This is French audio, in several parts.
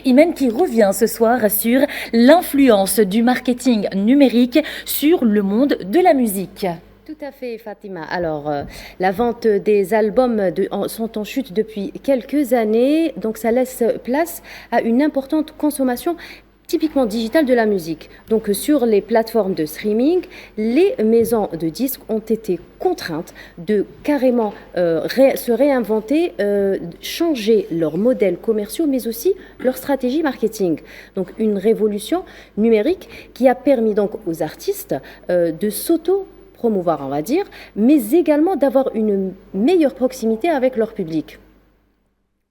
Imen qui revient ce soir sur l'influence du marketing numérique sur le monde de la musique. Tout à fait, Fatima. Alors, la vente des albums sont en chute depuis quelques années, donc ça laisse place à une importante consommation typiquement digitale de la musique. Donc, sur les plateformes de streaming, les maisons de disques ont été contraintes de carrément se réinventer, changer leurs modèles commerciaux, mais aussi leur stratégie marketing. Donc, une révolution numérique qui a permis donc aux artistes de promouvoir, on va dire, mais également d'avoir une meilleure proximité avec leur public.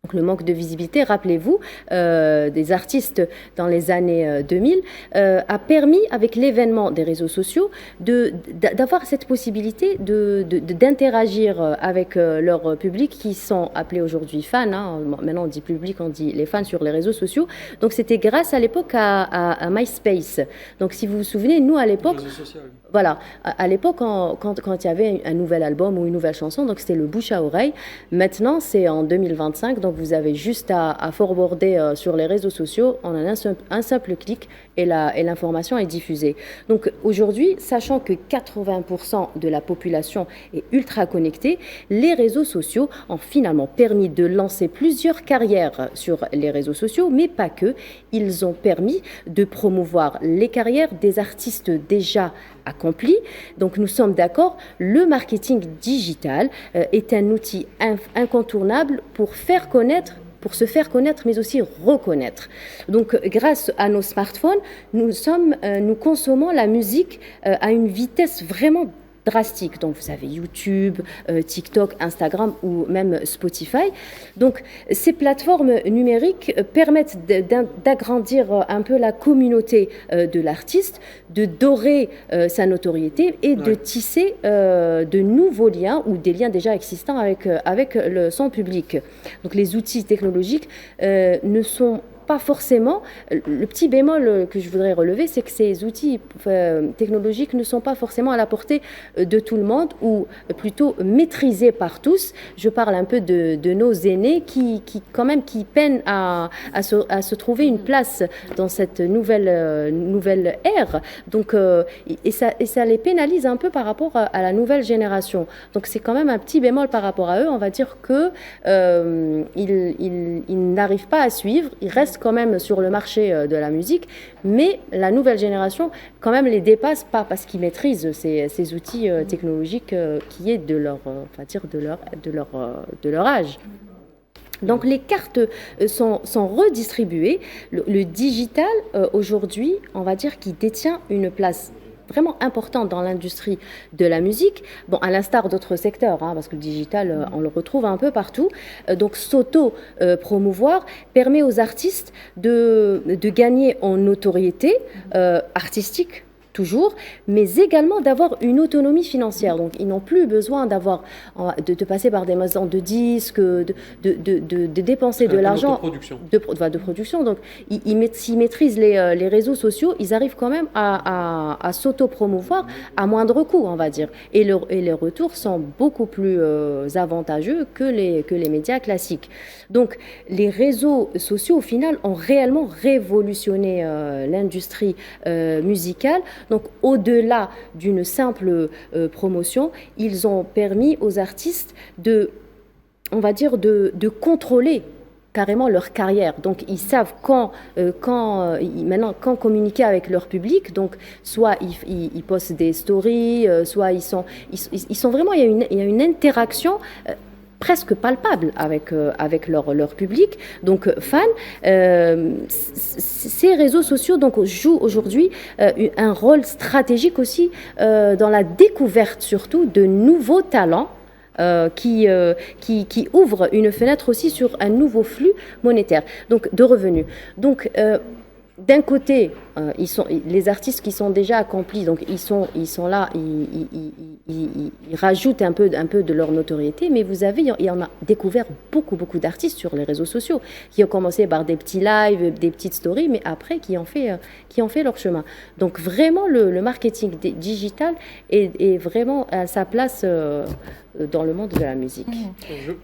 Donc, le manque de visibilité, rappelez-vous, des artistes dans les années 2000 a permis, avec l'événement des réseaux sociaux, d'avoir cette possibilité d'interagir avec leur public qui sont appelés aujourd'hui fans. Hein. Maintenant, on dit public, on dit les fans sur les réseaux sociaux. Donc, c'était grâce à l'époque à MySpace. Donc, si vous vous souvenez, nous, à l'époque... Voilà, à l'époque, quand il y avait un nouvel album ou une nouvelle chanson, donc c'était le bouche à oreille. Maintenant, c'est en 2025, donc vous avez juste à forwarder sur les réseaux sociaux en un simple clic et l'information est diffusée. Donc aujourd'hui, sachant que 80% de la population est ultra connectée, les réseaux sociaux ont finalement permis de lancer plusieurs carrières sur les réseaux sociaux, mais pas que. Ils ont permis de promouvoir les carrières des artistes déjà accomplis. Donc nous sommes d'accord, le marketing digital est un outil incontournable pour se faire connaître, mais aussi reconnaître. Donc, grâce à nos smartphones, nous consommons la musique à une vitesse vraiment drastique. Donc, vous avez YouTube, TikTok, Instagram ou même Spotify. Donc, ces plateformes numériques permettent d'agrandir un peu la communauté de l'artiste, de dorer sa notoriété et de tisser de nouveaux liens ou des liens déjà existants avec son public. Donc, les outils technologiques ne sont pas forcément. Le petit bémol que je voudrais relever, c'est que ces outils technologiques ne sont pas forcément à la portée de tout le monde ou plutôt maîtrisés par tous. Je parle un peu de nos aînés qui peinent à se trouver une place dans cette nouvelle ère. Donc, et ça les pénalise un peu par rapport à la nouvelle génération. Donc, c'est quand même un petit bémol par rapport à eux. On va dire que ils n'arrivent pas à suivre. Ils restent quand même sur le marché de la musique, mais la nouvelle génération quand même les dépasse pas parce qu'ils maîtrisent ces outils technologiques qui est de leur âge. Donc les cartes sont redistribuées. Le digital aujourd'hui, on va dire qu'il détient une place vraiment importante dans l'industrie de la musique, bon, à l'instar d'autres secteurs, hein, parce que le digital, on le retrouve un peu partout. Donc, s'auto-promouvoir permet aux artistes de gagner en notoriété artistique, toujours, mais également d'avoir une autonomie financière. Donc, ils n'ont plus besoin de passer par des maisons de disques, de dépenser de l'argent de production. Donc, s'ils maîtrisent les réseaux sociaux, ils arrivent quand même à s'auto-promouvoir à moindre coût, on va dire. Et les retours sont beaucoup plus avantageux que les médias classiques. Donc, les réseaux sociaux, au final, ont réellement révolutionné l'industrie musicale. Donc, au-delà d'une simple promotion, ils ont permis aux artistes de contrôler carrément leur carrière. Donc, ils savent quand communiquer avec leur public. Donc, soit ils postent des stories, soit ils sont vraiment, il y a une interaction presque palpable avec leur public, donc fans. Ces réseaux sociaux donc, jouent aujourd'hui un rôle stratégique aussi dans la découverte surtout de nouveaux talents qui ouvrent une fenêtre aussi sur un nouveau flux monétaire, donc de revenus. Donc, d'un côté, les artistes qui sont déjà accomplis, donc ils sont là, ils rajoutent un peu de leur notoriété, mais il y en a découvert beaucoup d'artistes sur les réseaux sociaux qui ont commencé par des petits lives, des petites stories, mais après qui ont fait leur chemin. Donc vraiment, le marketing digital est vraiment à sa place dans le monde de la musique.